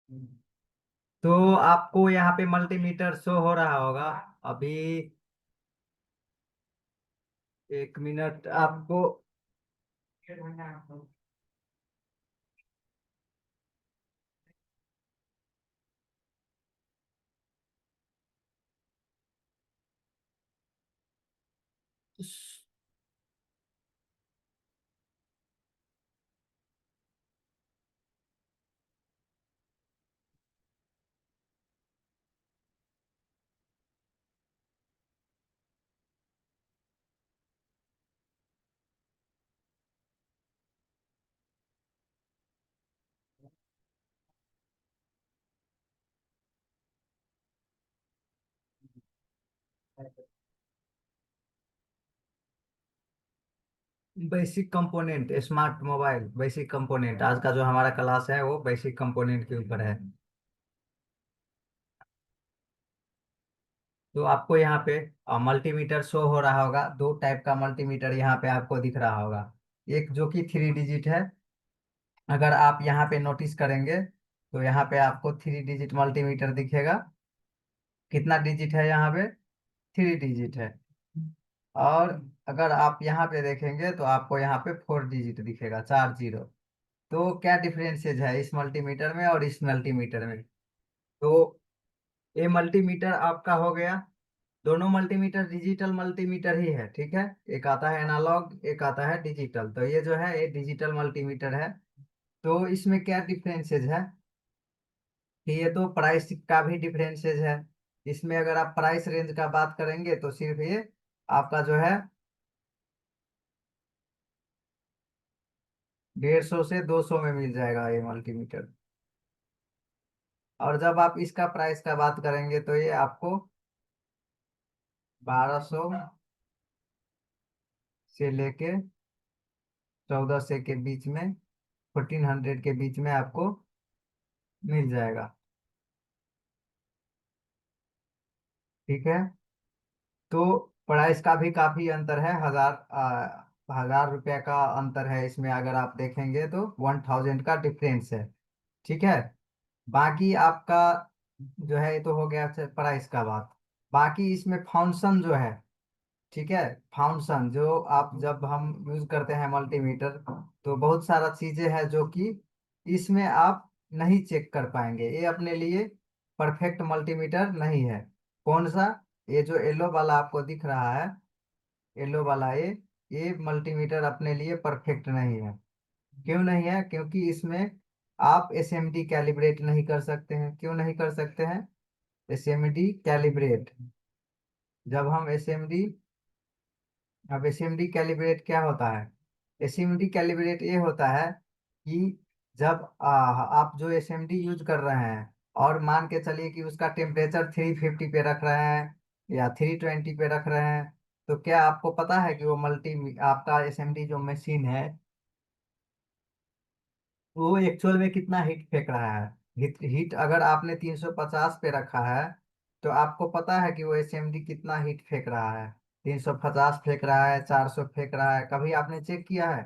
तो आपको यहाँ पे मल्टीमीटर शो हो रहा होगा अभी। 1 मिनट आपको। Basic component smart mobile basic component, आज का जो हमारा क्लास है वो बेसिक कंपोनेंट के ऊपर है। तो आपको यहाँ पे मल्टीमीटर शो हो रहा होगा। दो टाइप का मल्टीमीटर यहाँ पे आपको दिख रहा होगा। एक जो कि 3 डिजिट है। अगर आप यहाँ पे नोटिस करेंगे तो यहाँ पे आपको 3 डिजिट मल्टीमीटर दिखेगा। कितना डिजिट है यहाँ पे? 3 डिजिट है। और अगर आप यहाँ पे देखेंगे तो आपको यहाँ पे 4 डिजिट दिखेगा, 4 जीरो। तो क्या डिफरेंसेज है इस मल्टीमीटर में और इस मल्टीमीटर में? तो ये मल्टीमीटर आपका हो गया। दोनों मल्टीमीटर डिजिटल मल्टीमीटर ही है, ठीक है। एक आता है एनालॉग, एक आता है डिजिटल। तो ये जो है ये डिजिटल मल्टीमीटर है। तो इसमें क्या डिफरेंसेज है कि ये तो प्राइस का भी डिफरेंसेज है। इसमें अगर आप प्राइस रेंज का बात करेंगे तो सिर्फ ये आपका जो है 150 से 200 में मिल जाएगा ये मल्टीमीटर। और जब आप इसका प्राइस का बात करेंगे तो ये आपको 1200 से लेके 1400 के बीच में, 1400 के बीच में आपको मिल जाएगा। ठीक है। तो प्राइस का भी काफी अंतर है। 1000 रुपया का अंतर है इसमें। अगर आप देखेंगे तो 1000 का डिफरेंस है। ठीक है। बाकी आपका जो है ये तो हो गया प्राइस का बात। बाकी इसमें फंक्शन जो है, ठीक है, फंक्शन जो आप जब हम यूज करते हैं मल्टीमीटर, तो बहुत सारा चीजें हैं जो कि इसमें आप नहीं चेक कर पाएंगे। ये अपने लिए परफेक्ट मल्टीमीटर नहीं है। कौन सा? ये जो येलो वाला आपको दिख रहा है, येलो वाला ये मल्टीमीटर अपने लिए परफेक्ट नहीं है। क्यों नहीं है? क्योंकि इसमें आप एसएमडी कैलिब्रेट नहीं कर सकते हैं। क्यों नहीं कर सकते हैं एसएमडी कैलिब्रेट? जब हम एसएमडी अब एसएमडी कैलिब्रेट क्या होता है? एसएमडी कैलिब्रेट ये होता है कि जब आप जो एसएमडी यूज कर रहे हैं और मान के चलिए कि उसका टेम्परेचर 350 पे रख रहे हैं या 320 पे रख रहे हैं, तो क्या आपको पता है कि वो मल्टी आपका एसएमडी जो मशीन है वो एक्चुअल में कितना हीट फेंक रहा है? हीट अगर आपने 350 पे रखा है तो आपको पता है कि वो एसएमडी कितना हीट फेंक रहा है? 350 फेंक रहा है, 400 फेंक रहा है? कभी आपने चेक किया है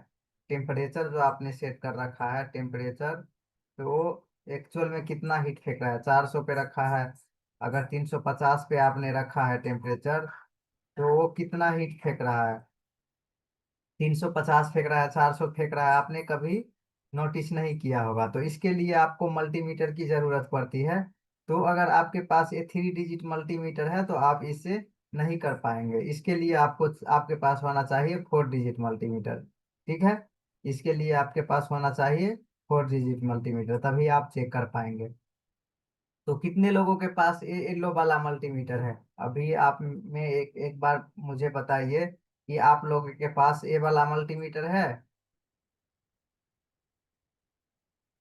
टेम्परेचर जो आपने सेट कर रखा है टेम्परेचर, तो वो एक्चुअल में कितना हीट फेंक रहा है? 400 पे रखा है। अगर 350 पे आपने रखा है टेम्परेचर, तो वो कितना हीट फेंक रहा है? 350 फेंक रहा है, 400 फेंक रहा है? आपने कभी नोटिस नहीं किया होगा। तो इसके लिए आपको मल्टीमीटर की जरूरत पड़ती है। तो अगर आपके पास ये 3 डिजिट मल्टीमीटर है तो आप इससे नहीं कर पाएंगे। इसके लिए आपको आपके पास होना चाहिए 4 डिजिट मल्टीमीटर। ठीक है। इसके लिए आपके पास होना चाहिए 4 डिजिट मल्टीमीटर, तभी आप चेक कर पाएंगे। तो कितने लोगों के पास ये येलो वाला मल्टीमीटर है? अभी आप में एक एक बार मुझे बताइए कि आप लोगों के पास ये वाला मल्टीमीटर है?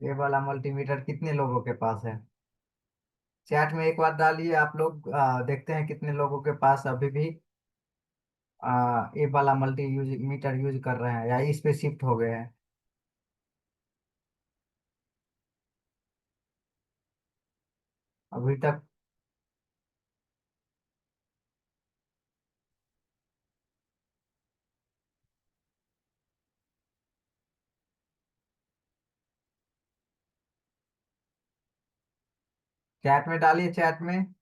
ये वाला मल्टीमीटर कितने लोगों के पास है? चैट में एक बार डालिए आप लोग, देखते हैं कितने लोगों के पास अभी भी ये वाला मल्टी यूज मीटर यूज कर रहे हैं या इस पे शिफ्ट हो गए हैं। अभी तक चैट में डालिए, चैट में।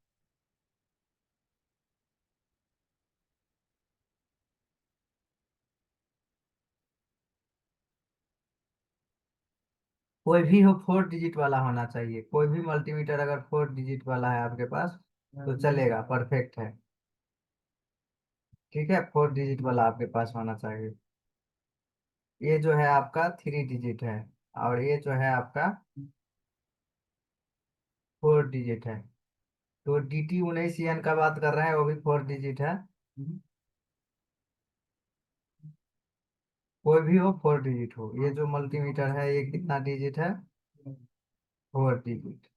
कोई भी हो, 4 डिजिट वाला होना चाहिए। कोई भी मल्टीमीटर अगर 4 डिजिट वाला है आपके पास तो चलेगा, परफेक्ट है। ठीक है, 4 डिजिट वाला आपके पास होना चाहिए। ये जो है आपका 3 डिजिट है, और ये जो है आपका 4 डिजिट है। तो DT 19 का बात कर रहे हैं, वो भी 4 डिजिट है। कोई भी हो, 4 डिजिट हो। ये जो मल्टीमीटर है ये कितना डिजिट है? 4 डिजिट।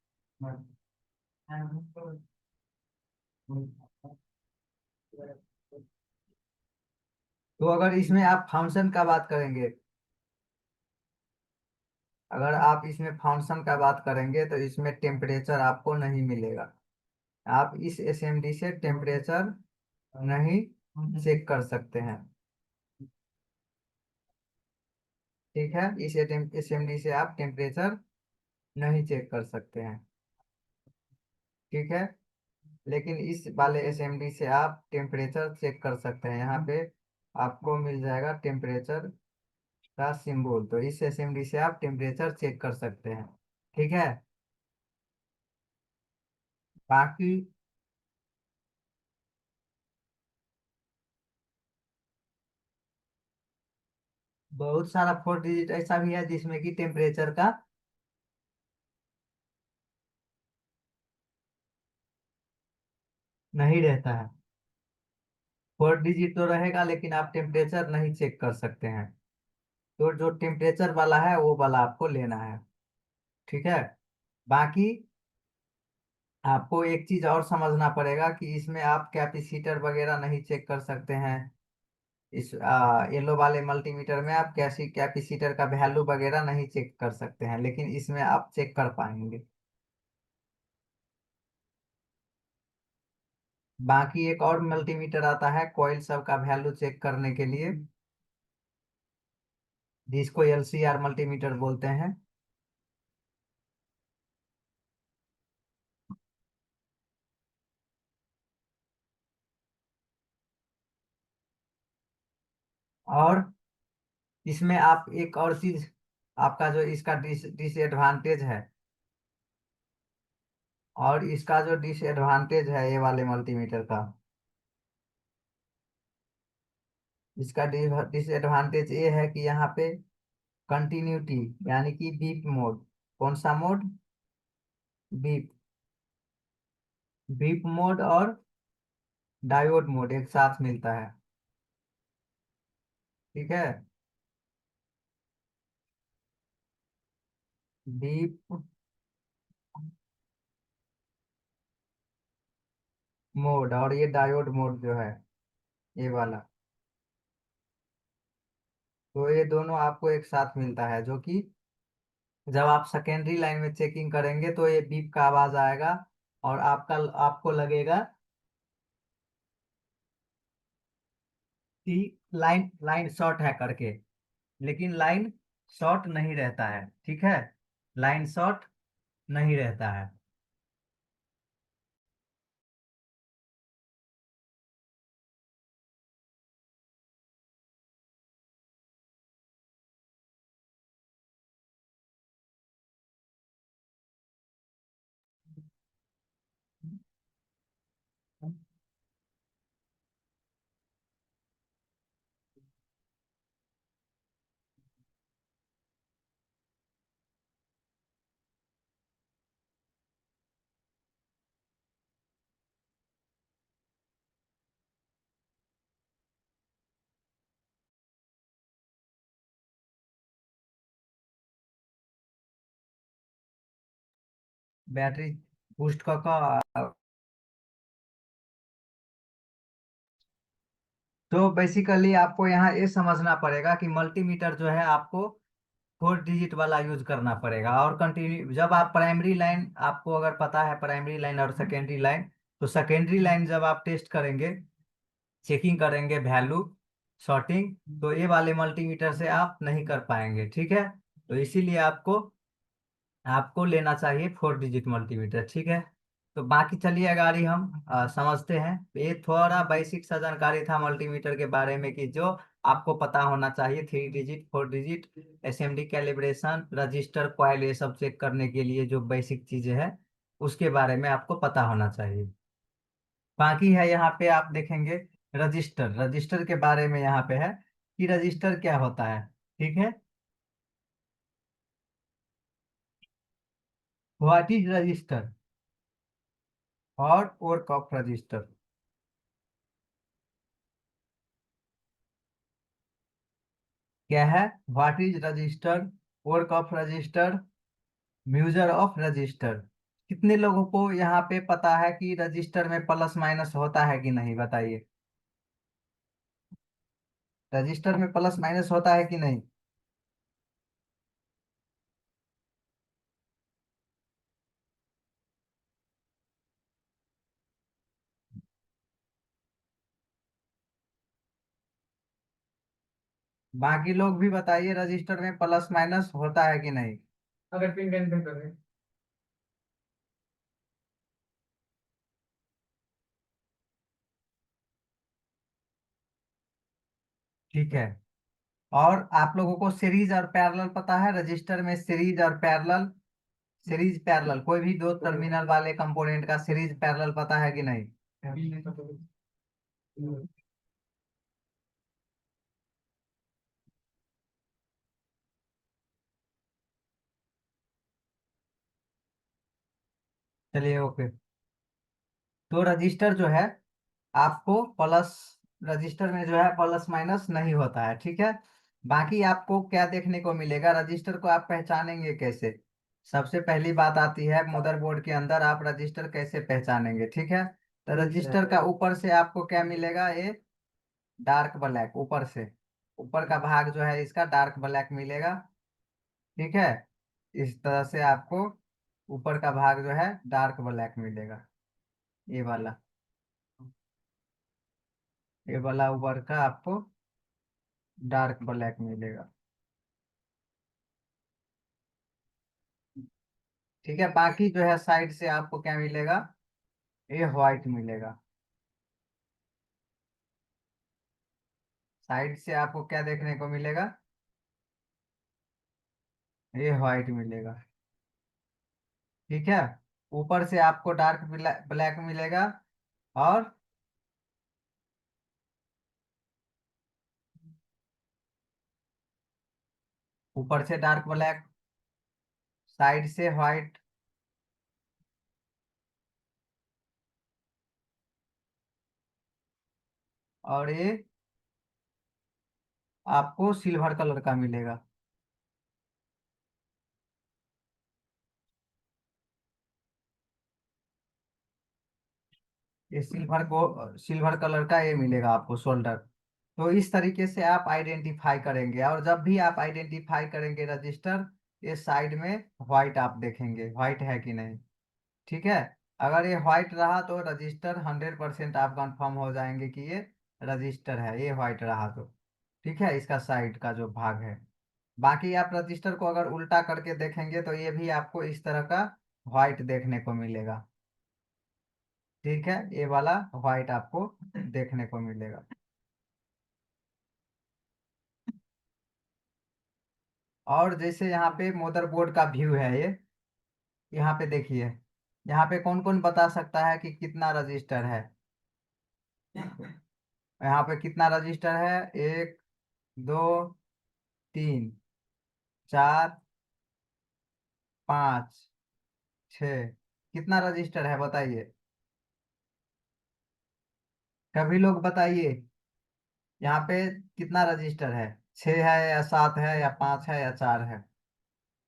तो अगर इसमें आप फंक्शन का बात करेंगे, अगर आप इसमें फंक्शन का बात करेंगे तो इसमें टेम्परेचर आपको नहीं मिलेगा। आप इस एसएमडी से टेम्परेचर नहीं चेक कर सकते हैं। ठीक है, इस एसएमडी से आप टेम्परेचर नहीं चेक कर सकते हैं। ठीक है, लेकिन इस वाले एसएमडी से आप टेम्परेचर चेक कर सकते हैं। यहाँ पे आपको मिल जाएगा टेम्परेचर का सिंबल, तो इस एसएमडी से आप टेम्परेचर चेक कर सकते हैं। ठीक है। बाकी बहुत सारा 4 डिजिट ऐसा भी है जिसमें कि टेम्परेचर का नहीं रहता है। 4 डिजिट तो रहेगा लेकिन आप टेम्परेचर नहीं चेक कर सकते हैं। तो जो टेम्परेचर वाला है वो वाला आपको लेना है। ठीक है। बाकी आपको एक चीज और समझना पड़ेगा कि इसमें आप कैपेसिटर वगैरह नहीं चेक कर सकते हैं। इस येलो वाले मल्टीमीटर में आप कैसी कैपेसिटर का वैल्यू वगैरह नहीं चेक कर सकते हैं, लेकिन इसमें आप चेक कर पाएंगे। बाकी एक और मल्टीमीटर आता है कॉइल सब का वैल्यू चेक करने के लिए, जिसको LCR मल्टीमीटर बोलते हैं। और इसमें आप एक और चीज, आपका जो इसका डिसएडवांटेज है, और इसका जो डिसएडवांटेज है ये वाले मल्टीमीटर का, इसका डिसएडवांटेज ये है कि यहाँ पे कंटिन्यूटी यानी कि बीप मोड। कौन सा मोड? बीप। बीप मोड और डायोड मोड एक साथ मिलता है। ठीक है। बीप मोड और ये डायोड मोड जो है, ये वाला, तो ये दोनों आपको एक साथ मिलता है, जो कि जब आप सेकेंडरी लाइन में चेकिंग करेंगे तो ये बीप का आवाज आएगा, और आपको लगेगा कि लाइन लाइन शॉर्ट है करके। लेकिन लाइन शॉर्ट नहीं रहता है। ठीक है, लाइन शॉर्ट नहीं रहता है। बैटरी बूस्ट का तो बेसिकली आपको यहाँ ये समझना पड़ेगा कि मल्टीमीटर जो है आपको 4 डिजिट वाला यूज करना पड़ेगा। और कंटिन्यू जब आप प्राइमरी लाइन, आपको अगर पता है प्राइमरी लाइन और सेकेंडरी लाइन, तो सेकेंडरी लाइन जब आप टेस्ट करेंगे, चेकिंग करेंगे वैल्यू शॉर्टिंग, तो ये वाले मल्टीमीटर से आप नहीं कर पाएंगे। ठीक है, तो इसीलिए आपको आपको लेना चाहिए 4 डिजिट मल्टीमीटर, ठीक है। तो बाकी चलिए गाड़ी हम समझते हैं। ये थोड़ा बेसिक सा जानकारी था मल्टीमीटर के बारे में कि जो आपको पता होना चाहिए। 3 digit 4 digit SMD calibration register coil ये सब चेक करने के लिए जो बेसिक चीजें हैं उसके बारे में आपको पता होना चाहिए। बाकी है यहाँ पे आप देखेंगे रजिस्टर। रजिस्टर के बारे में यहाँ पे है कि रजिस्टर क्या होता है, ठीक है। व्हाट इज रजिस्टर और वर्क ऑफ रजिस्टर। क्या है? What is register, work of register, user of register. कितने लोगों को यहाँ पे पता है कि रजिस्टर में प्लस माइनस होता है कि नहीं, बताइए। रजिस्टर में प्लस माइनस होता है कि नहीं? बाकी लोग भी बताइए, रजिस्टर में प्लस माइनस होता है कि नहीं। अगर पिन कैंसिल करें। ठीक है। और आप लोगों को सीरीज और पैरेलल पता है? रजिस्टर में सीरीज और पैरेलल, सीरीज पैरेलल कोई भी दो टर्मिनल वाले कंपोनेंट का सीरीज पैरेलल पता है कि नहीं? चलिए ओके। तो रजिस्टर जो है आपको प्लस, रजिस्टर में जो है प्लस माइनस नहीं होता है, ठीक है। बाकी आपको क्या देखने को मिलेगा, रजिस्टर को आप पहचानेंगे कैसे? सबसे पहली बात आती है मदरबोर्ड के अंदर आप रजिस्टर कैसे पहचानेंगे, ठीक है। तो रजिस्टर का ऊपर से आपको क्या मिलेगा, ये डार्क ब्लैक ऊपर से, ऊपर का भाग जो है इसका डार्क ब्लैक मिलेगा, ठीक है। इस तरह से आपको ऊपर का भाग जो है डार्क ब्लैक मिलेगा, ये वाला, ये वाला ऊपर का आपको डार्क ब्लैक मिलेगा, ठीक है। बाकी जो है साइड से आपको क्या मिलेगा, ये व्हाइट मिलेगा। साइड से आपको क्या देखने को मिलेगा, ये व्हाइट मिलेगा, ठीक है। ऊपर से आपको डार्क ब्लैक मिलेगा, और ऊपर से डार्क ब्लैक, साइड से व्हाइट, और ये आपको सिल्वर कलर का मिलेगा। ये सिल्वर को, सिल्वर कलर का ये मिलेगा आपको शोल्डर। तो इस तरीके से आप आइडेंटिफाई करेंगे, और जब भी आप आइडेंटिफाई करेंगे रजिस्टर, ये साइड में व्हाइट आप देखेंगे, व्हाइट है कि नहीं, ठीक है। अगर ये व्हाइट रहा तो रजिस्टर 100% आप कंफर्म हो जाएंगे कि ये रजिस्टर है, ये व्हाइट रहा तो, ठीक है, इसका साइड का जो भाग है। बाकी आप रजिस्टर को अगर उल्टा करके देखेंगे तो ये भी आपको इस तरह का व्हाइट देखने को मिलेगा, ठीक है। ये वाला व्हाइट आपको देखने को मिलेगा। और जैसे यहाँ पे मदरबोर्ड का व्यू है ये, यहाँ पे देखिए, यहाँ पे कौन कौन बता सकता है कि कितना रजिस्टर है। यहाँ पे कितना रजिस्टर है, 1, 2, 3, 4, 5, 6, कितना रजिस्टर है बताइए। कभी लोग बताइए यहाँ पे कितना रजिस्टर है, 6 है या 7 है या 5 है या 4 है।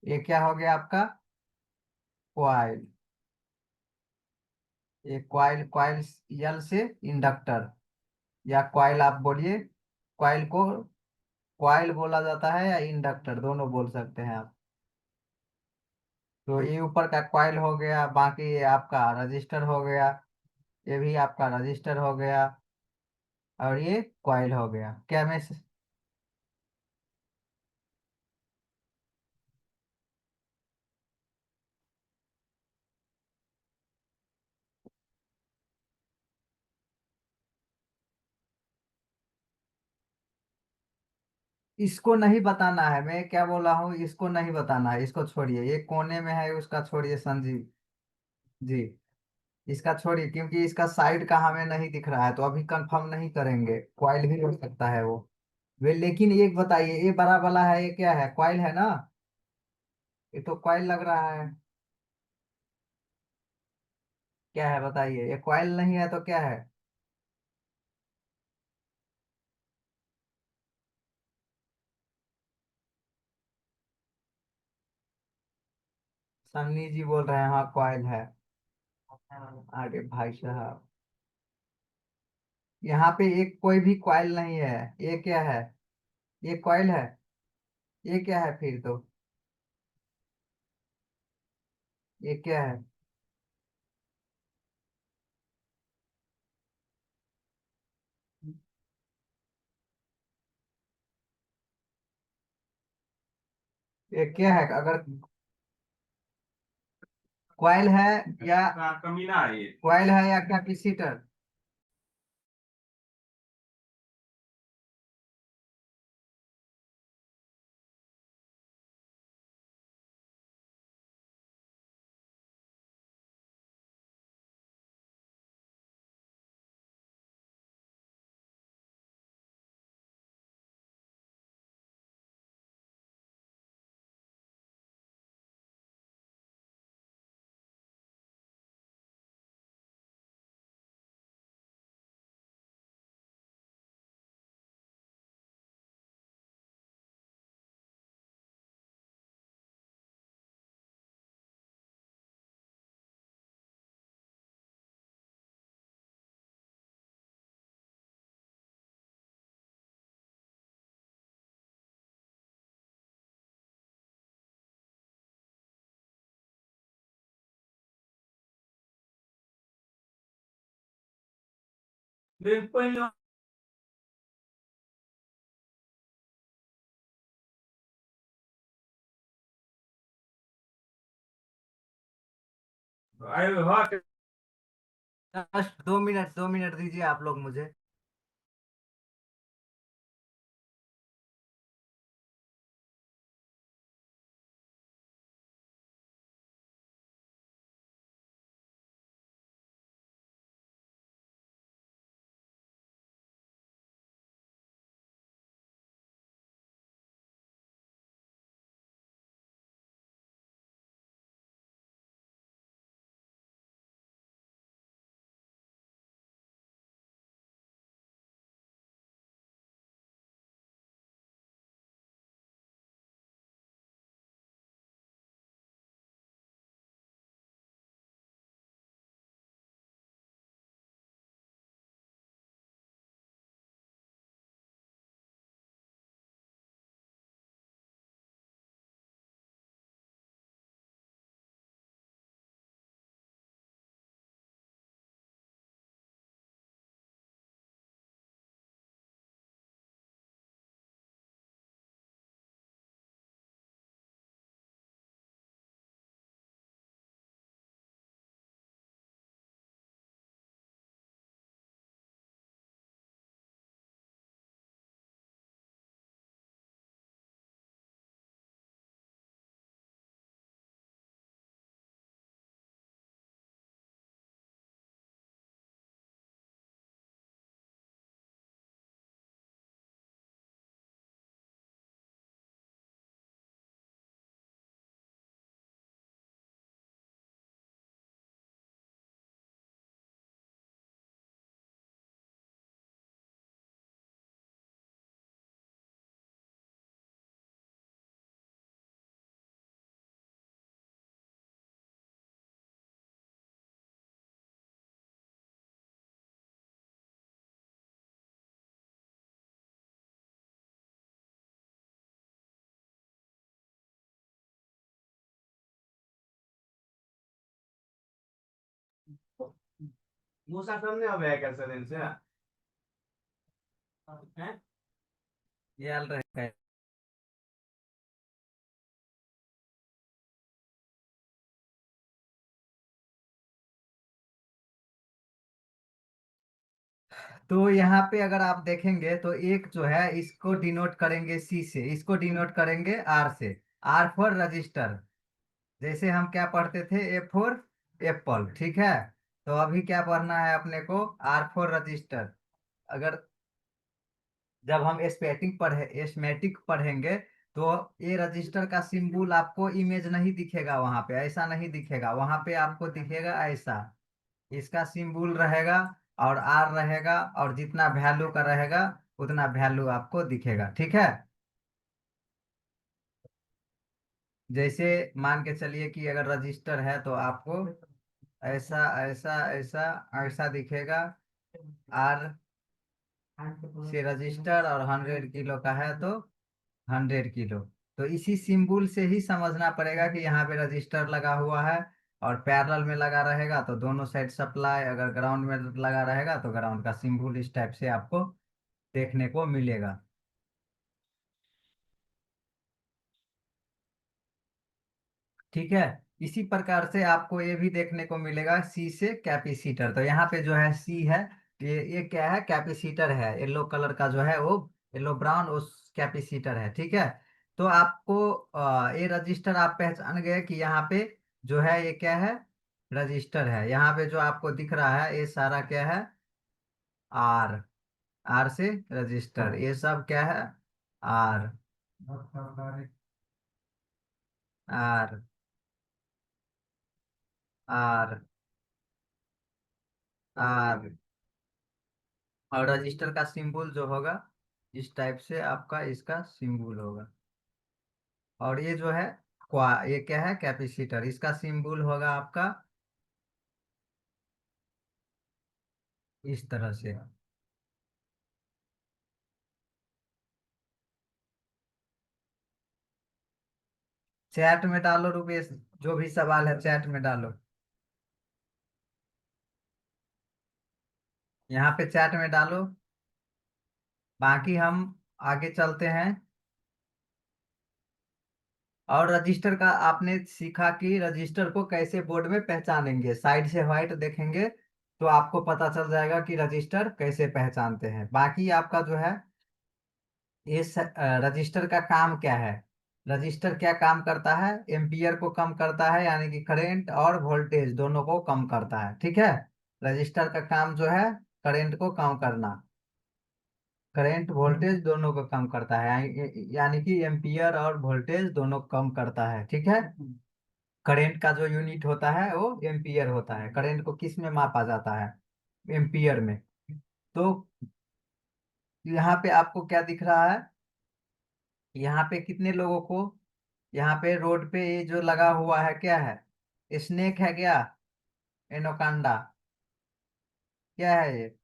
ये क्या हो गया आपका, क्वाइल। ये क्वाइल, क्वाइल यल से इंडक्टर, या क्वाइल आप बोलिए, क्वाइल को क्वाइल बोला जाता है या इंडक्टर, दोनों बोल सकते हैं आप। तो ये ऊपर का क्वाइल हो गया, बाकी ये आपका रजिस्टर हो गया, ये भी आपका रजिस्टर हो गया, और ये क्वाइल हो गया। क्या मैं इसको नहीं बताना है, मैं क्या बोल रहा हूँ, इसको नहीं बताना है, इसको छोड़िए, ये कोने में है उसका छोड़िए संजीव जी। इसका छोड़िए, क्योंकि इसका साइड का हमें नहीं दिख रहा है, तो अभी कंफर्म नहीं करेंगे, क्वाइल भी हो सकता है वो। वे लेकिन एक बताइए, ये बड़ा वाला है, ये क्या है, क्वाइल है ना? ये तो क्वाइल लग रहा है। क्या है बताइए, ये क्वाइल नहीं है तो क्या है? सन्नी जी बोल रहे हैं हाँ क्वाइल है। अरे भाई साहब, यहाँ पे एक कोई भी क्वाइल नहीं है। ये क्या है? ये क्वाइल है? ये क्या है फिर तो? ये क्या है? ये क्या है अगर क्वाइल है या कमीना है ये, क्वाइल है या कैपेसिटर? जस्ट 2 मिनट, 2 मिनट दीजिए आप लोग मुझे। मूसा सामने अब है कैसे दिन से हैं? ये हाल रहे। तो यहाँ पे अगर आप देखेंगे तो एक जो है इसको डिनोट करेंगे सी से, इसको डिनोट करेंगे आर से। R for register. जैसे हम क्या पढ़ते थे, ए फॉर एप्पल, ठीक है। तो अभी क्या पढ़ना है अपने को, आर फॉर रजिस्टर। अगर जब हम एस्मेटिक पढ़ेंगे तो ये रजिस्टर का सिंबल आपको इमेज नहीं दिखेगा, वहां पे ऐसा नहीं दिखेगा, वहां पे आपको दिखेगा ऐसा। इसका सिंबल रहेगा और आर रहेगा, और जितना वैल्यू का रहेगा उतना वैल्यू आपको दिखेगा, ठीक है। जैसे मान के चलिए कि अगर रजिस्टर है तो आपको ऐसा ऐसा ऐसा ऐसा दिखेगा। आर से रजिस्टर, और 100 किलो का है तो 100 किलो। तो इसी सिंबल से ही समझना पड़ेगा कि यहाँ पे रजिस्टर लगा हुआ है। और पैरेलल में लगा रहेगा तो दोनों साइड सप्लाई, अगर ग्राउंड में लगा रहेगा तो ग्राउंड का सिंबल इस टाइप से आपको देखने को मिलेगा। ठीक है। इसी प्रकार से आपको ये भी देखने को मिलेगा सी से कैपेसिटर। तो यहाँ पे जो है सी है, ये क्या है, कैपेसिटर है, येलो कलर का जो है वो येलो ब्राउन उस कैपेसिटर है, ठीक है। तो आपको ये रजिस्टर आप पहचान गए कि यहाँ पे जो है ये क्या है, रजिस्टर है। यहाँ पे जो आपको दिख रहा है ये सारा क्या है, आर। आर से रजिस्टर, ये सब क्या है, आर। आर। आर। आर। और रजिस्टर का सिंबल जो होगा इस टाइप से आपका इसका सिंबल होगा। और ये जो है ये क्या है, कैपेसिटर, इसका सिंबल होगा आपका इस तरह से। चैट में डालो रुपेश, जो भी सवाल है चैट में डालो। यहाँ पे चैट में डालो। बाकी हम आगे चलते हैं। और रजिस्टर का आपने सीखा कि रजिस्टर को कैसे बोर्ड में पहचानेंगे, साइड से व्हाइट देखेंगे तो आपको पता चल जाएगा कि रजिस्टर कैसे पहचानते हैं। बाकी आपका जो है इस रजिस्टर का काम क्या है। रजिस्टर क्या काम करता है, एम्पियर को कम करता है, यानी कि करंट और वोल्टेज दोनों को कम करता है, ठीक है। रजिस्टर का काम जो है करंट को कम करना, करंट वोल्टेज दोनों को कम करता है, यानी कि एम्पियर और वोल्टेज दोनों कम करता है, ठीक है। करंट का जो यूनिट होता है वो एम्पियर होता है। करंट को किस में मापा जाता है, एम्पियर में। तो यहाँ पे आपको क्या दिख रहा है, यहाँ पे कितने लोगों को, यहाँ पे रोड पे ये जो लगा हुआ है क्या है, स्नेक है क्या, एनोकांडा, क्या है ये,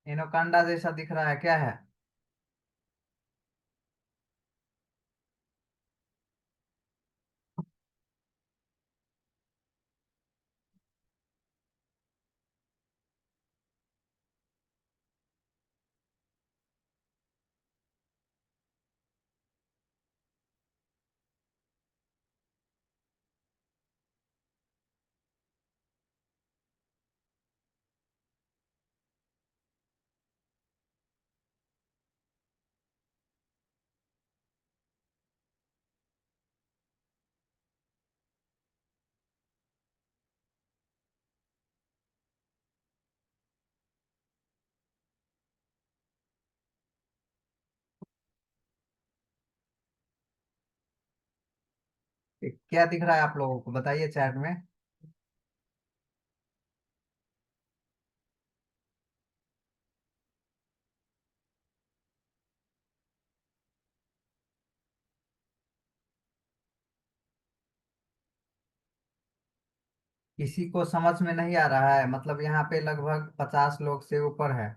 एनोकांडा जैसा दिख रहा है, क्या है। क्या दिख रहा है आप लोगों को, बताइए चैट में। किसी को समझ में नहीं आ रहा है, मतलब यहाँ पे लगभग 50 लोग से ऊपर है,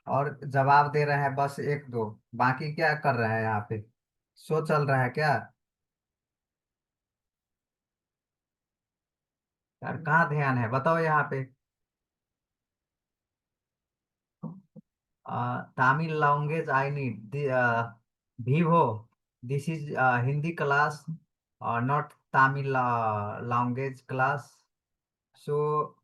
और जवाब दे रहे हैं बस एक दो। बाकी क्या कर रहे हैं यहाँ पे, शो चल रहा है क्या। यार कहाँ ध्यान है, बताओ यहाँ पे। Tamil language I need, vivo, this is Hindi class, not Tamil language class. So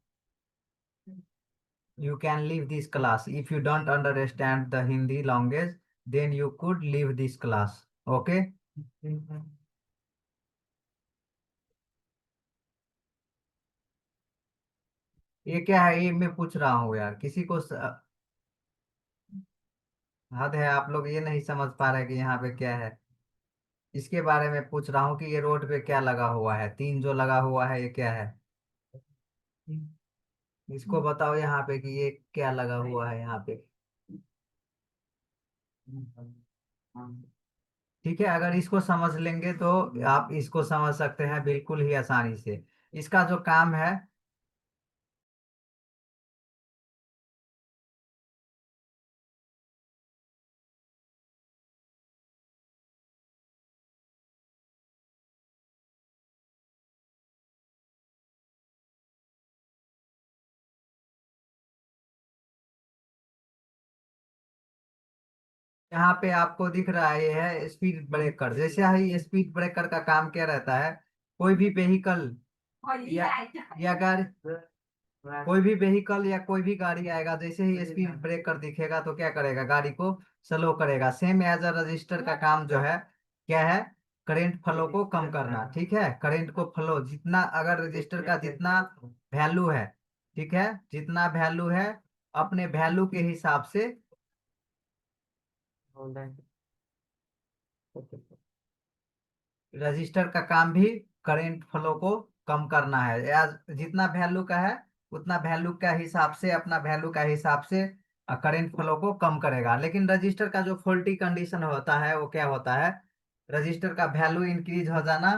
You can leave this class if you don't understand the Hindi language, then you could leave this class. Okay. ये क्या है, ये मैं पूछ रहा हूँ यार, किसी को हद है, आप लोग ये नहीं समझ पा रहे कि यहाँ पे क्या है। इसके बारे में पूछ रहा हूँ कि ये रोड पे क्या लगा हुआ है, तीन जो लगा हुआ है ये क्या है। इसको बताओ यहाँ पे कि ये क्या लगा हुआ है यहाँ पे। ठीक है, अगर इसको समझ लेंगे तो आप इसको समझ सकते हैं बिल्कुल ही आसानी से। इसका जो काम है, यहाँ पे आपको दिख रहा है, ये है स्पीड ब्रेकर। जैसे ही स्पीड ब्रेकर का काम क्या रहता है, कोई भी व्हीकल या गाड़ी, कोई भी व्हीकल या कोई भी गाड़ी आएगा, जैसे ही स्पीड ब्रेकर दिखेगा तो क्या करेगा, गाड़ी को स्लो करेगा। सेम एज अ रजिस्टर का काम जो है क्या है, करंट फ्लो को कम करना। ठीक है, करंट को फ्लो जितना, अगर रजिस्टर का जितना वैल्यू है, ठीक है, जितना वैल्यू है अपने वैल्यू के हिसाब से रजिस्टर का काम भी करंट फ्लो को कम करना है। या जितना वैल्यू का है उतना वैल्यू का हिसाब से, अपना वैल्यू का हिसाब से करंट फ्लो को कम करेगा। लेकिन रजिस्टर का जो फॉल्टी कंडीशन होता है वो क्या होता है, रजिस्टर का वैल्यू इंक्रीज हो जाना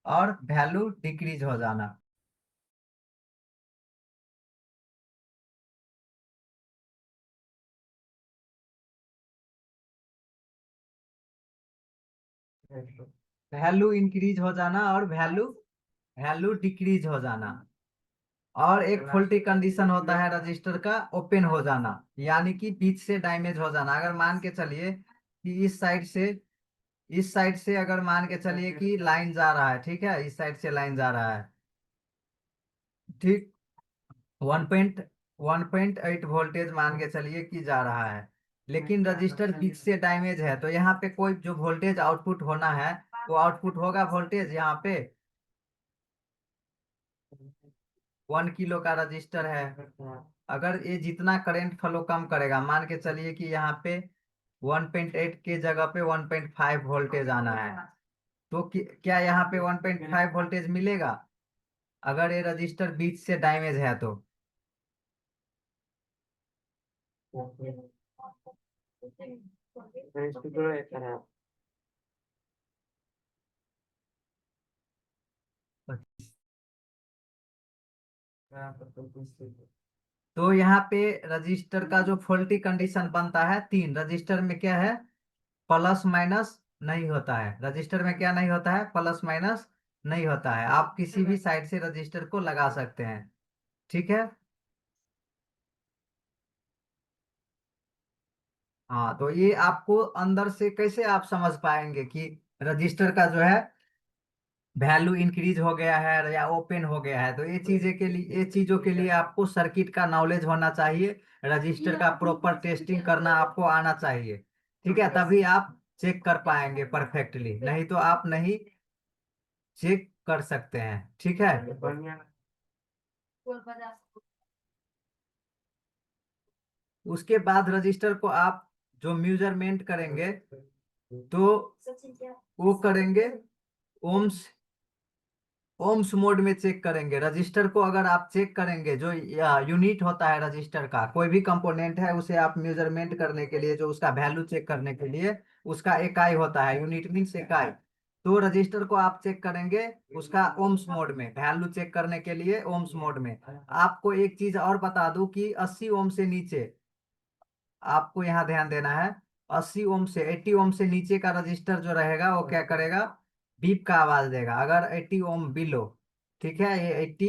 और वैल्यू डिक्रीज हो जाना। वैल्यू इंक्रीज हो जाना और वैल्यू वैल्यू डिक्रीज हो जाना। और एक फॉल्टी कंडीशन होता है रजिस्टर का ओपन हो जाना, यानी कि बीच से डैमेज हो जाना। अगर मान के चलिए कि इस साइड से अगर मान के चलिए कि लाइन जा रहा है, ठीक है, इस साइड से लाइन जा रहा है, ठीक, 1.8 वोल्टेज मान के चलिए कि जा रहा है। लेकिन रजिस्टर बीच से डैमेज है, तो यहाँ पे कोई जो वोल्टेज आउटपुट होना है वो आउटपुट होगा वोल्टेज यहाँ पे। 1 किलो का रजिस्टर है, अगर ये जितना करंट फ्लो कम करेगा, मान के चलिए कि यहाँ पे 1.8 के जगह पे 1.5 वोल्टेज आना है, तो क्या यहाँ पे 1.5 वोल्टेज मिलेगा, अगर ये रजिस्टर बीच से डैमेज है तो। तो यहाँ पे रजिस्टर का जो फॉल्टी कंडीशन बनता है, तीन रजिस्टर में क्या है, प्लस माइनस नहीं होता है। रजिस्टर में क्या नहीं होता है, प्लस माइनस नहीं होता है। आप किसी भी साइड से रजिस्टर को लगा सकते हैं। ठीक है। हाँ, तो ये आपको अंदर से कैसे आप समझ पाएंगे कि रजिस्टर का जो है वैल्यू इंक्रीज हो गया है या ओपन हो गया है। तो ये चीजों के लिए आपको सर्किट का नॉलेज होना चाहिए, रजिस्टर का प्रॉपर टेस्टिंग करना आपको आना चाहिए। ठीक है, तभी आप चेक कर पाएंगे परफेक्टली, नहीं तो आप नहीं चेक कर सकते हैं। ठीक है। उसके बाद रजिस्टर को आप जो मेजरमेंट करेंगे तो वो करेंगे ओम्स ओम्स मोड में चेक करेंगे रजिस्टर को। अगर आप चेक करेंगे जो यूनिट होता है रजिस्टर का, कोई भी कंपोनेंट है उसे आप मेजरमेंट करने के लिए, जो उसका वैल्यू चेक करने के लिए उसका इकाई होता है, यूनिट मीन्स इकाई। तो रजिस्टर को आप चेक करेंगे उसका ओम्स मोड में, वैल्यू चेक करने के लिए ओम्स मोड में। आपको एक चीज और बता दूं कि 80 ओम से नीचे, आपको यहाँ ध्यान देना है, 80 ओम से 80 ओम से नीचे का रजिस्टर जो रहेगा वो क्या करेगा, बीप का आवाज देगा। अगर 80 ओम बिलो, ठीक है, ये 80,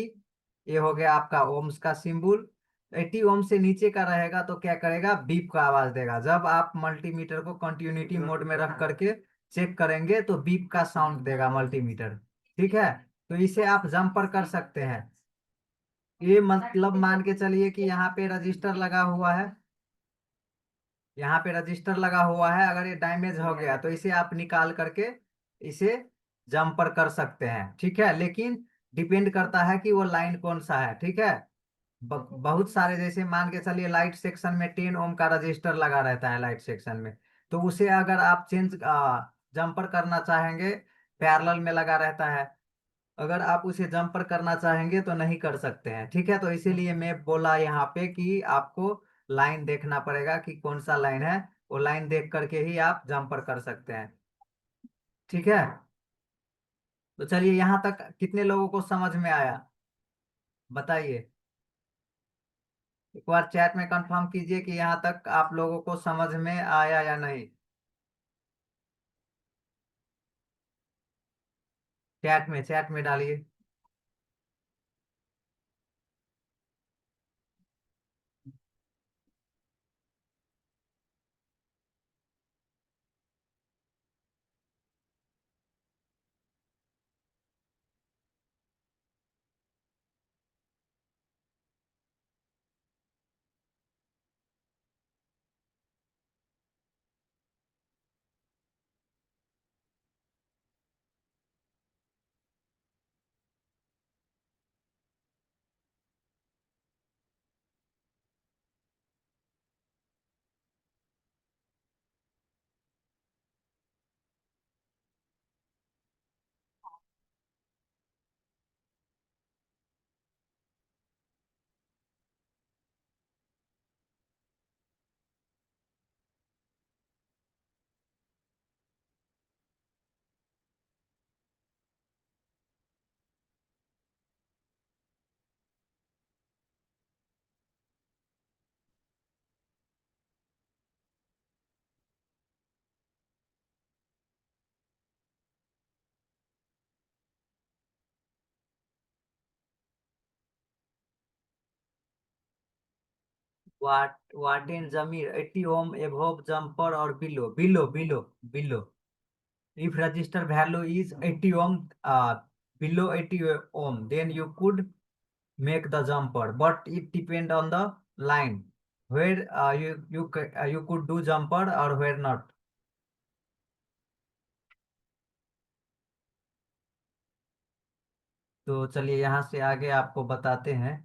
ये हो गया आपका ओम्स का सिंबल। 80 ओम से नीचे का रहेगा तो क्या करेगा, बीप का आवाज देगा। जब आप मल्टीमीटर को कंटिन्यूटी मोड में रख करके चेक करेंगे तो बीप का साउंड देगा मल्टीमीटर। ठीक है, तो इसे आप जंपर कर सकते हैं। ये मतलब मान के चलिए कि यहाँ पे रजिस्टर लगा हुआ है, यहाँ पे रजिस्टर लगा हुआ है, अगर ये डैमेज हो गया तो इसे आप निकाल करके इसे जम्पर कर सकते हैं, ठीक है। लेकिन डिपेंड करता है कि वो लाइन कौन सा है, ठीक है। बहुत सारे, जैसे मान के चलिए लाइट सेक्शन में 10 ओम का रजिस्टर लगा रहता है लाइट सेक्शन में, तो उसे अगर आप चेंज जम्पर करना चाहेंगे, पैरेलल में लगा रहता है, अगर आप उसे जम्पर करना चाहेंगे तो नहीं कर सकते हैं, ठीक है। तो इसीलिए मैं बोला यहाँ पे कि आपको लाइन देखना पड़ेगा कि कौन सा लाइन है, वो लाइन देख करके ही आप जम्पर कर सकते हैं, ठीक है। तो चलिए, यहाँ तक कितने लोगों को समझ में आया, बताइए। एक बार चैट में कंफर्म कीजिए कि यहाँ तक आप लोगों को समझ में आया या नहीं। चैट में डालिए। वाट इन जमीर 80 ओम एबोव जम्पर और below if register value is 80 ohm, below 80 ohm, then you could make the jumper, but it depend on the line where you could do jumper or where not। तो चलिए यहाँ से आगे आपको बताते हैं।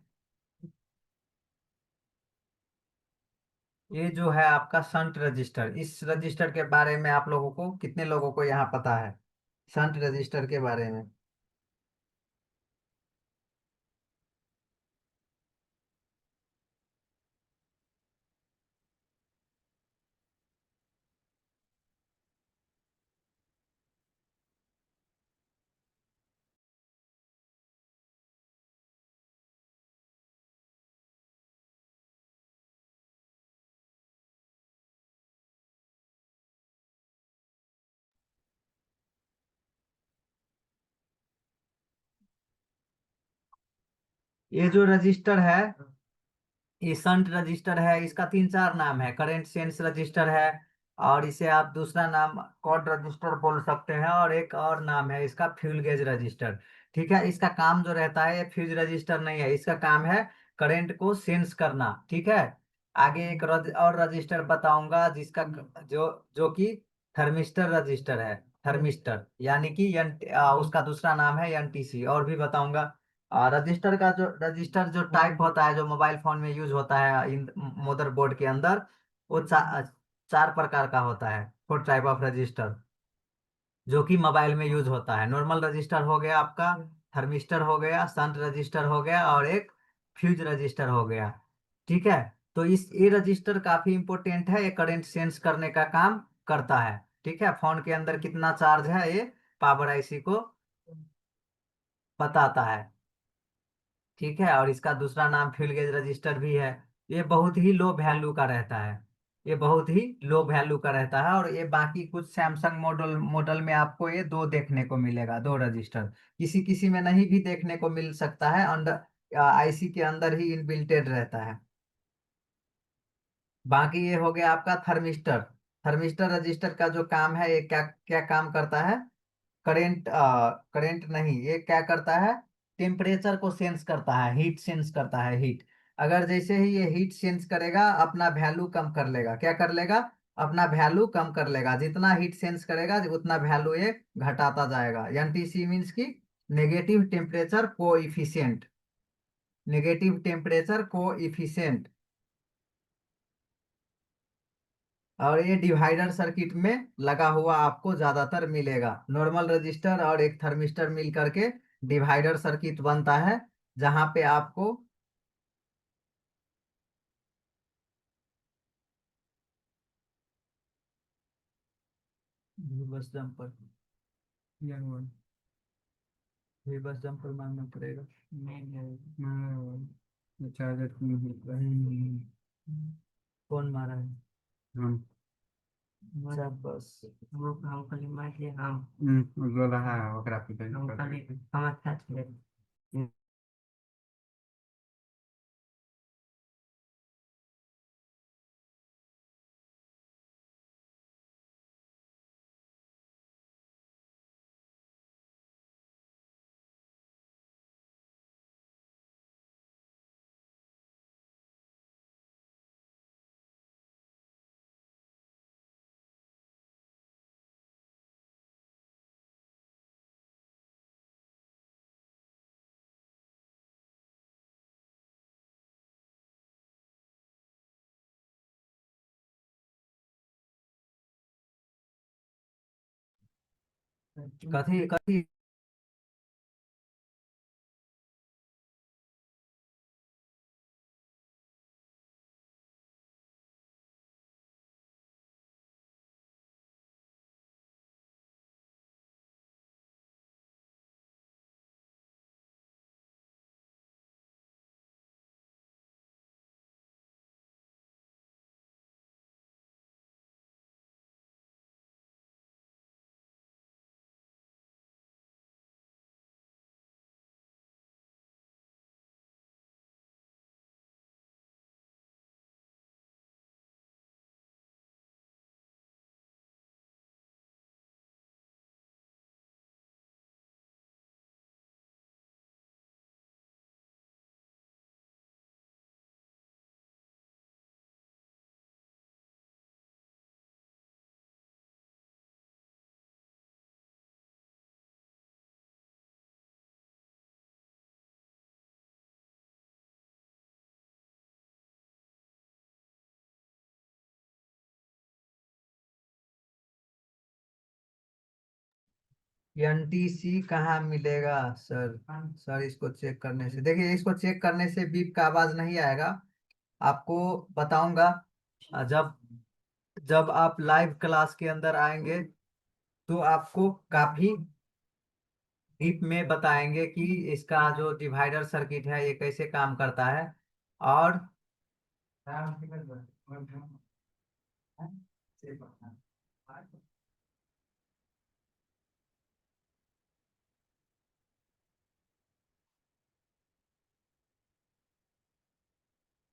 ये जो है आपका शंट रजिस्टर, इस रजिस्टर के बारे में आप लोगों को, कितने लोगों को यहाँ पता है शंट रजिस्टर के बारे में। ये जो रजिस्टर है, ये शंट रजिस्टर है, इसका तीन चार नाम है। करंट सेंस रजिस्टर है, और इसे आप दूसरा नाम कॉर्ड रजिस्टर बोल सकते हैं, और एक और नाम है इसका फ्यूल गेज रजिस्टर, ठीक है। इसका काम जो रहता है, ये फ्यूज रजिस्टर नहीं है, इसका काम है करंट को सेंस करना, ठीक है। आगे एक और रजिस्टर बताऊंगा जिसका जो जो कि थर्मिस्टर रजिस्टर है। थर्मिस्टर यानी कि उसका दूसरा नाम है एनटीसी, और भी बताऊंगा। रजिस्टर जो टाइप होता है, जो मोबाइल फोन में यूज होता है इन मदरबोर्ड के अंदर, वो चार प्रकार का होता है, 4 टाइप ऑफ रजिस्टर, जो कि मोबाइल में यूज होता है। नॉर्मल रजिस्टर हो गया आपका, थर्मिस्टर हो गया, शंट रजिस्टर हो गया, और एक फ्यूज रजिस्टर हो गया, ठीक है। तो इस ये रजिस्टर काफी इंपॉर्टेंट है, ये करंट सेंस करने का काम करता है, ठीक है। फोन के अंदर कितना चार्ज है, ये पावर आईसी को बताता है, ठीक है। और इसका दूसरा नाम फ्यूल गेज रजिस्टर भी है। ये बहुत ही लो वैल्यू का रहता है, ये बहुत ही लो वैल्यू का रहता है। और ये बाकी कुछ सैमसंग मॉडल मॉडल में आपको ये दो देखने को मिलेगा, दो रजिस्टर, किसी किसी में नहीं भी देखने को मिल सकता है, अंदर आईसी के अंदर ही इनबिल्टेड रहता है। बाकी ये हो गया आपका थर्मिस्टर। थर्मिस्टर रजिस्टर का जो काम है, ये क्या क्या काम करता है, करेंट नहीं, ये क्या करता है, टेम्परेचर को सेंस करता है, हीट सेंस करता है, हीट। अगर जैसे ही ये हीट सेंस करेगा, अपना वैल्यू कम कर लेगा। क्या कर लेगा? अपना वैल्यू कम कर लेगा। जितना हीट सेंस करेगा उतना वैल्यू ये घटाता जाएगा। एनटीसी मीन्स की negative temperature coefficient, negative temperature coefficient. और ये डिवाइडर सर्किट में लगा हुआ आपको ज्यादातर मिलेगा। नॉर्मल रजिस्टर और एक थर्मिस्टर मिल करके डिवाइडर सर्किट बनता है, जहां पे आपको बस जंपर, ये बस जंपर मांगना पड़ेगा। चार्जर कौन मारा है? हम। अच्छा बस वो हम खाली मार के हम उज्ज्वल है ओकरा पे हम खाली हम अच्छा चले। कथी कथी? एनटीसी कहाँ मिलेगा सर? सर इसको चेक करने से, देखिए इसको चेक करने से बीप का आवाज नहीं आएगा। आपको बताऊंगा जब जब आप लाइव क्लास के अंदर आएंगे तो आपको काफी डीप में बताएंगे कि इसका जो डिवाइडर सर्किट है ये कैसे काम करता है। और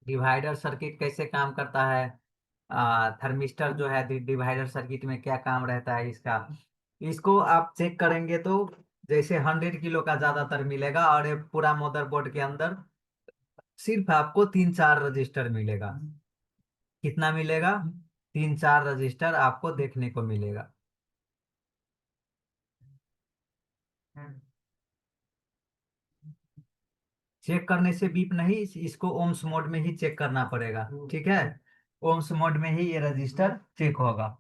डिवाइडर सर्किट कैसे काम करता है, थर्मिस्टर जो है डिवाइडर सर्किट में क्या काम रहता है इसका, इसको आप चेक करेंगे तो जैसे 100 किलो का ज्यादातर मिलेगा। और ये पूरा मदरबोर्ड के अंदर सिर्फ आपको 3-4 रजिस्टर मिलेगा। कितना मिलेगा? 3-4 रजिस्टर आपको देखने को मिलेगा। चेक करने से बीप नहीं, इसको ओम्स मोड में ही चेक करना पड़ेगा। ठीक है, ओम्स मोड में ही ये रजिस्टर चेक होगा।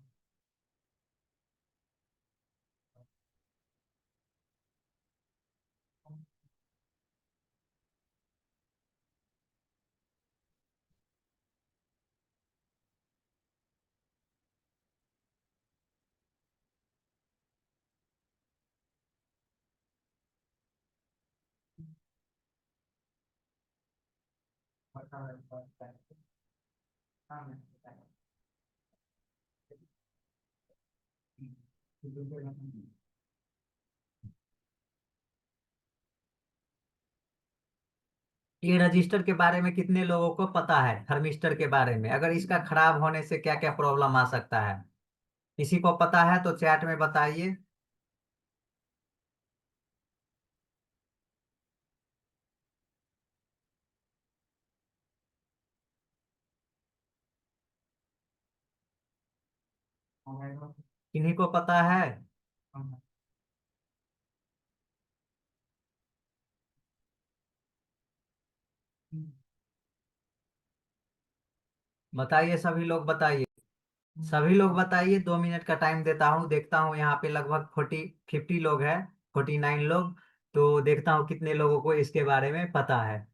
ये रजिस्टर के बारे में कितने लोगों को पता है? थर्मिस्टर के बारे में, अगर इसका खराब होने से क्या क्या प्रॉब्लम आ सकता है, किसी को पता है तो चैट में बताइए। किन्हीं को पता है? बताइए सभी लोग बताइए। सभी लोग बताइए, 2 मिनट का टाइम देता हूँ, देखता हूँ यहाँ पे लगभग 50 लोग हैं, 49 लोग। तो देखता हूँ कितने लोगों को इसके बारे में पता है।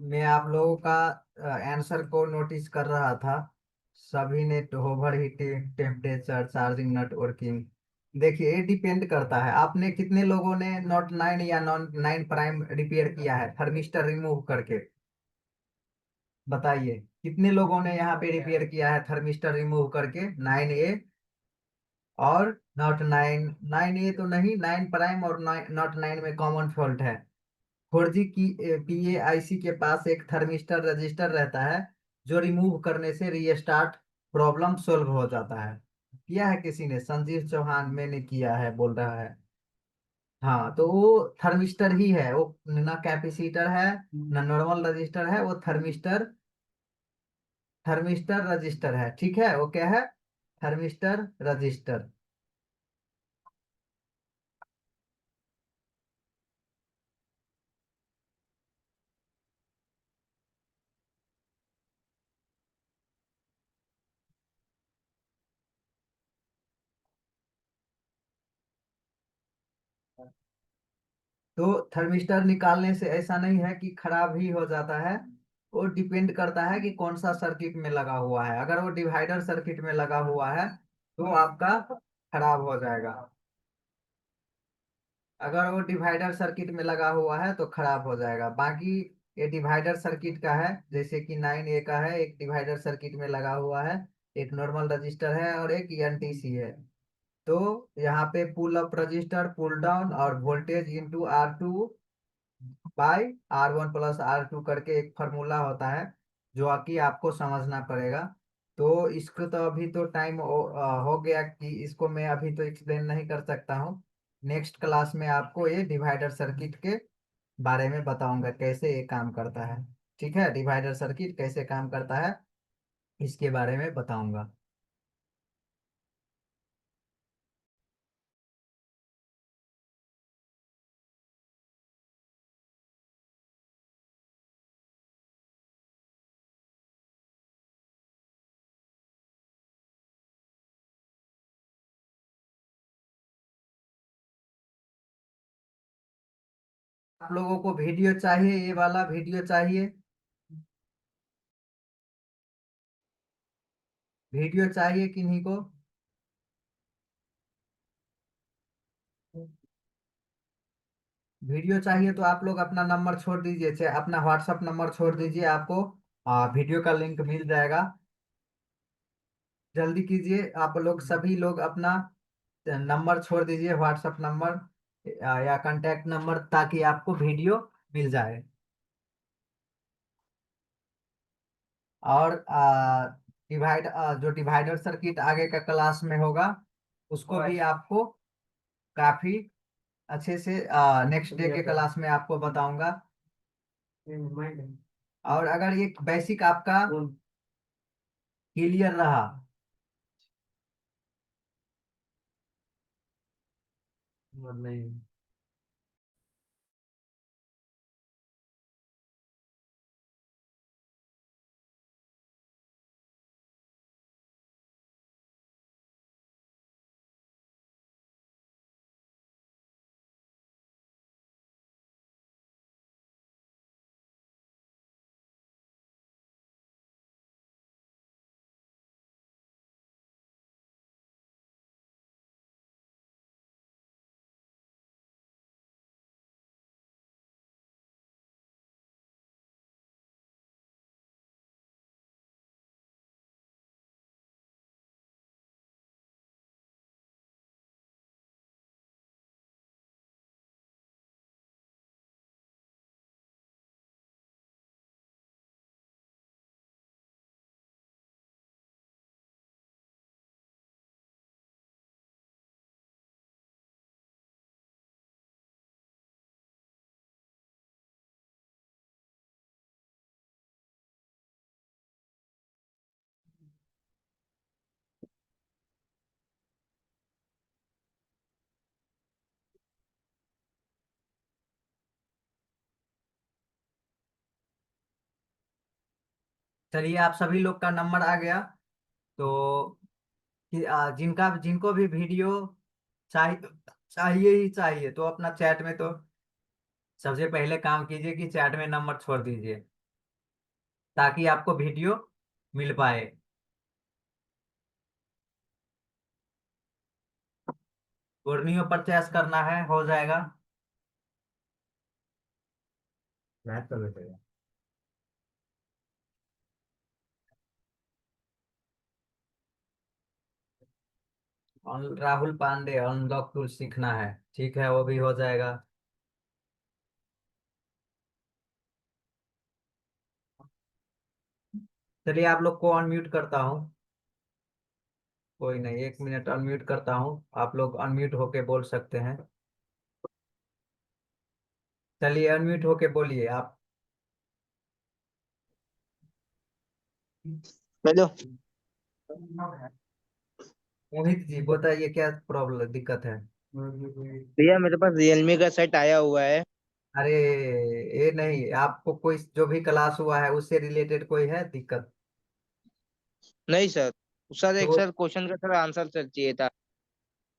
मैं आप लोगों का आंसर को नोटिस कर रहा था। सभी ने over heating, temperature, charging not working. देखिए, ये डिपेंड करता है आपने कितने लोगों ने नॉट 9 या नॉन 9 प्राइम रिपेयर किया है थर्मिस्टर रिमूव करके। बताइए कितने लोगों ने यहाँ पे रिपेयर किया है थर्मिस्टर रिमूव करके 9A और नॉट 9। 9A तो नहीं, 9 प्राइम और नॉट 9 में कॉमन फॉल्ट है। 4G की PAIC के पास एक थर्मिस्टर रजिस्टर रहता है, जो रिमूव करने से रीस्टार्ट प्रॉब्लम सोल्व हो जाता है। किया है किसी ने? संजीव चौहान मैंने किया है बोल रहा है। हाँ, तो वो थर्मिस्टर ही है वो, ना कैपेसिटर है ना नॉर्मल रजिस्टर है, वो थर्मिस्टर थर्मिस्टर रजिस्टर है। ठीक है, वो क्या है? Thermistor register. तो थर्मिस्टर निकालने से ऐसा नहीं है कि खराब ही हो जाता है। वो डिपेंड करता है कि कौन सा सर्किट में लगा हुआ है। अगर वो डिवाइडर सर्किट में लगा हुआ है तो आपका खराब हो जाएगा। अगर वो डिवाइडर सर्किट में लगा हुआ है तो खराब हो जाएगा। बाकी ये डिवाइडर सर्किट का है, जैसे कि 9A का है, एक डिवाइडर सर्किट में लगा हुआ है, एक नॉर्मल रजिस्टर है और एक NTC है। तो यहाँ पे pull up register, pull down और voltage into R2 by R1 + R2 करके एक फार्मूला होता है, जो कि आपको समझना पड़ेगा। तो इसको तो अभी तो टाइम हो गया कि इसको मैं अभी तो एक्सप्लेन नहीं कर सकता हूँ। नेक्स्ट क्लास में आपको ये डिवाइडर सर्किट के बारे में बताऊंगा, कैसे ये काम करता है। ठीक है, डिवाइडर सर्किट कैसे काम करता है इसके बारे में बताऊंगा। आप लोगों को वीडियो चाहिए, ये वाला वीडियो चाहिए? वीडियो चाहिए किन्हीं को? वीडियो चाहिए तो आप लोग अपना नंबर छोड़ दीजिए, चाहे अपना व्हाट्सअप नंबर छोड़ दीजिए, आपको वीडियो का लिंक मिल जाएगा। जल्दी कीजिए आप लोग, सभी लोग अपना नंबर छोड़ दीजिए, व्हाट्सअप नंबर या कांटेक्ट नंबर, ताकि आपको वीडियो मिल जाए। और जो डिवाइडर सर्किट आगे का क्लास में होगा, उसको भी आपको काफी अच्छे से नेक्स्ट डे के क्लास में आपको बताऊंगा। और अगर ये बेसिक आपका क्लियर रहा, नहीं, चलिए आप सभी लोग का नंबर आ गया। तो जिनका जिनको भी वीडियो चाहिए, चाहिए ही चाहिए, तो अपना चैट में, तो सबसे पहले काम कीजिए कि चैट में नंबर छोड़ दीजिए, ताकि आपको वीडियो मिल पाए। बोर्नियो परचेस करना है, हो जाएगा। मैथ कर लेते हैं। राहुल पांडे अनलॉक टूल सीखना है, ठीक है, वो भी हो जाएगा। चलिए आप लोग को अनम्यूट करता हूँ। कोई नहीं, 1 मिनट अनम्यूट करता हूँ, आप लोग अनम्यूट होके बोल सकते हैं। चलिए अनम्यूट होके बोलिए आप। हेलो। मोहित जी बताइए, क्या प्रॉब्लम दिक्कत है? भैया मेरे पास रियलमी का सेट आया हुआ है। अरे ये नहीं, आपको कोई जो भी क्लास हुआ है उससे रिलेटेड कोई है दिक्कत? नहीं सर। सर एक तो सर क्वेश्चन का सर आंसर सर चाहिए था।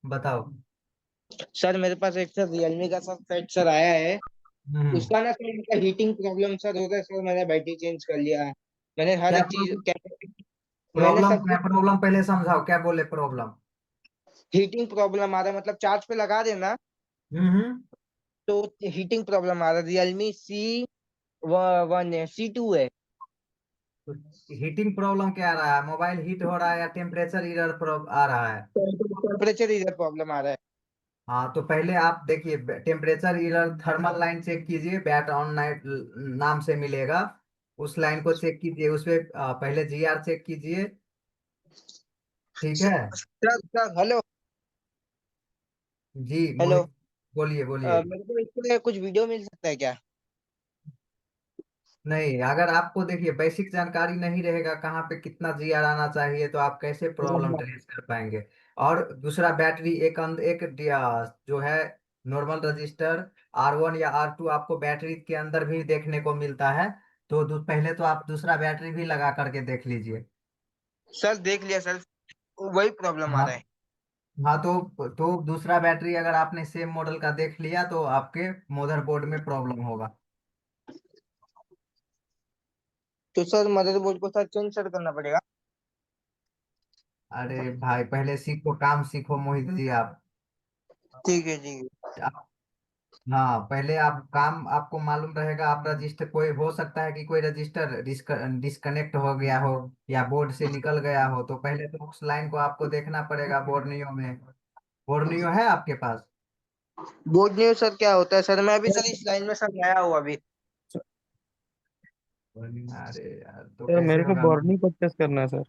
बताओ। सर मेरे पास एक सर रियलमी का सर सेट सर आया है। हम्म। उसका ना सर इनका हीटिंग प्रॉब्लम सर होता है सर, मैंने बैटरी चेंज कर लिया है। मैंने हर क्या एक चीज मैंने प्रॉब्लम, सब क्या कुछ। प्रॉब्लम पहले समझाओ, क्या बोले प्रॉब्लम? हीटिंग प्रॉब्लम आ रहा है, मतलब चार्ज पे लगा देना हम्म। तो हीटिंग प्रॉब्लम आ रहा है। रियलमी सी 1 है, C2 है। हीटिंग प्रॉब्लम क्या आ रहा है? मोबाइल हीट हो रहा है या टेम्परेचर एरर आ रहा है? टेम्परेचर इधर प्रॉब्लम आ रहा है। हाँ, तो पहले आप देखिए, temperature error thermal line check कीजिए, बैट ऑन नाइट नाम से मिलेगा। उस लाइन को चेक कीजिए, उस पे पहले जीआर चेक कीजिए। ठीक है। Sir sir hello. जी हेलो। मोहित, बोलिए बोलिए। मेरे को इसके कुछ वीडियो मिल सकता है क्या? नहीं, अगर आपको देखिए बेसिक जानकारी नहीं रहेगा कहाँ पे कितना जीआर आना चाहिए, तो आप कैसे प्रॉब्लम ट्रेस कर पाएंगे? और दूसरा, बैटरी जो है नॉर्मल रजिस्टर R1 या R2 आपको बैटरी के अंदर भी देखने को मिलता है। तो पहले तो आप दूसरा बैटरी भी लगा करके देख लीजिए। सर देख लिया सर, वही प्रॉब्लम आ हाँ, रहा है। हाँ तो दूसरा बैटरी अगर आपने सेम मॉडल का देख लिया तो आपके मदरबोर्ड में प्रॉब्लम होगा। तो सर मदरबोर्ड को सर चेंज सर करना पड़ेगा। अरे भाई पहले सीखो, काम सीखो मोहित जी आप। ठीक है ठीक है। हाँ पहले आप काम, आपको मालूम रहेगा आप रजिस्टर, कोई हो सकता है कि कोई रजिस्टर डिस्कनेक्ट हो गया हो या बोर्ड से निकल गया हो, तो पहले तो उस लाइन को आपको देखना पड़ेगा बोर्नियो में। बोर्नियो है आपके पास? बोर्ड न्यू सर क्या होता है सर? मैं अभी सर इस लाइन में सर नया हूँ अभी। अरे यार तो सर कैसे मेरे को होगा। बॉर्नी परचेस करना है सर।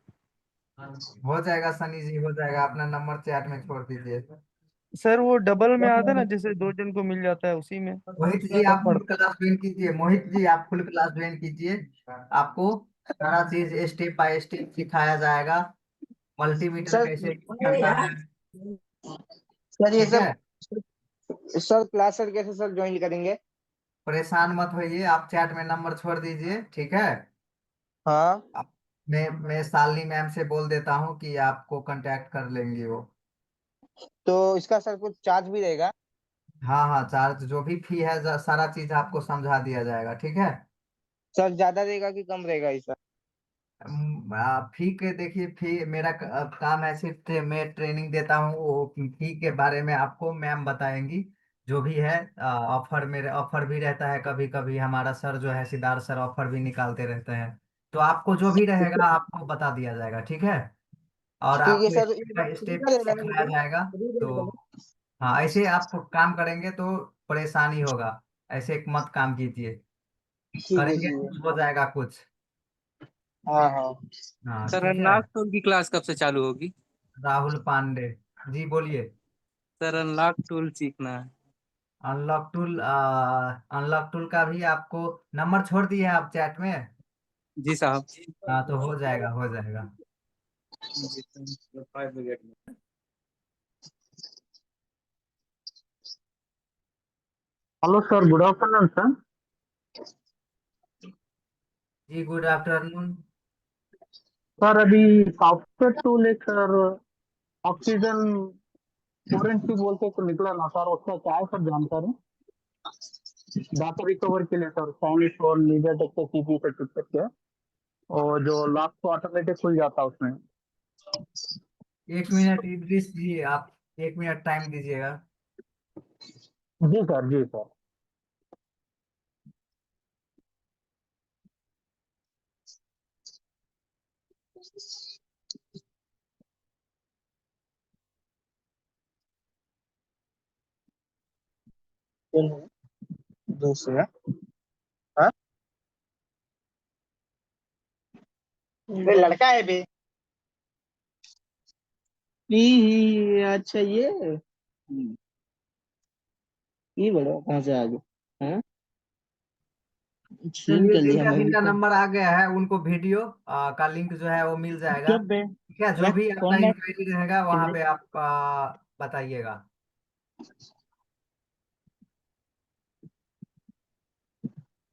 हो जाएगा सनी जी, हो जाएगा, अपना नंबर चैट में छोड़ दीजिए। सर वो डबल में आता है ना, जैसे दो जन को मिल जाता है उसी में मोहित जी कम आप पड़। फुल क्लास ज्वाइन कीजिए, मोहित जी आप फुल क्लास ज्वाइन कीजिए। आपको सारा चीज स्टेप बाय स्टेप सिखाया जाएगा। मल्टीमीटर सर कैसे यूज करना है। सर ये ठीक है। सब सर क्लास सर कैसे सर ज्वाइन करेंगे? परेशान मत होइए, आप चैट में नंबर छोड़ दीजिए, ठीक है। हाँ। आप- मैं शालिनी मैम से बोल देता हूँ कि आपको कांटेक्ट कर लेंगी वो। तो इसका सर कुछ चार्ज भी रहेगा? हाँ हाँ, चार्ज जो भी फी है सारा चीज आपको समझा दिया जाएगा, ठीक है। सर ज्यादा रहेगा कि कम रहेगा इसका? फी के देखिए, फी मेरा काम है सिर्फ मैं ट्रेनिंग देता हूँ, वो फी के बारे में आपको मैम बताएंगी। जो भी है ऑफर, मेरे ऑफर भी रहता है, कभी कभी हमारा सर जो है सिद्धार्थ सर ऑफर भी निकालते रहते हैं। तो आपको जो भी रहेगा आपको बता दिया जाएगा, ठीक है। और ठीक है आपको sir, step by free step का लेना है सिखाया मुझे, जाएगा। फ्री तो देना है। हाँ, ऐसे आप काम करेंगे तो परेशानी होगा, ऐसे मत काम कीजिए। ठीक है करेंगे ठीक तो है। हो जाएगा कुछ। हाँ हाँ। हाँ सर ठीक है। अनलॉक टूल की क्लास कब से चालू होगी? राहुल पांडे। जी बोलिए। सर अनलॉक टूल सीखना है। अनलॉक टूल का भी आपको नंबर छोड़ दिए हैं आप चैट में। जी साहब। हाँ तो हो जाएगा, हो जाएगा। जी सर, 5 मिनट में। Hello sir, good afternoon sir. जी गुड आफ्टरनून। सर अभी सॉफ्टवेयर टूल एक सर ऑक्सीजन फोरेंसिक बोलते तो निकला ना सर, उसका क्या है सर जानकारी? डाटा रिकवर के लिए सर, साइनिस और लीजर टेक के सीपी से टिक करके, और जो लास्ट को ऑटोमेटिक खुल जाता है उसमें। 1 मिनट इद्रिस जी, आप 1 मिनट टाइम दीजिएगा। जी सर, जी सर। दूसरा। हाँ। ये लड़का है बे। अच्छा ये बड़ा कहाँ से आ गया? हाँ। छीन चलिए कर लिया जिनका मैं भी जिनका तो। नंबर आ गया है उनको वीडियो का लिंक जो है वो मिल जाएगा। जब बे। ठीक है, जो रख भी आपका फोन रख। इंक्वायरी रहेगा वहाँ पे आप बताइएगा।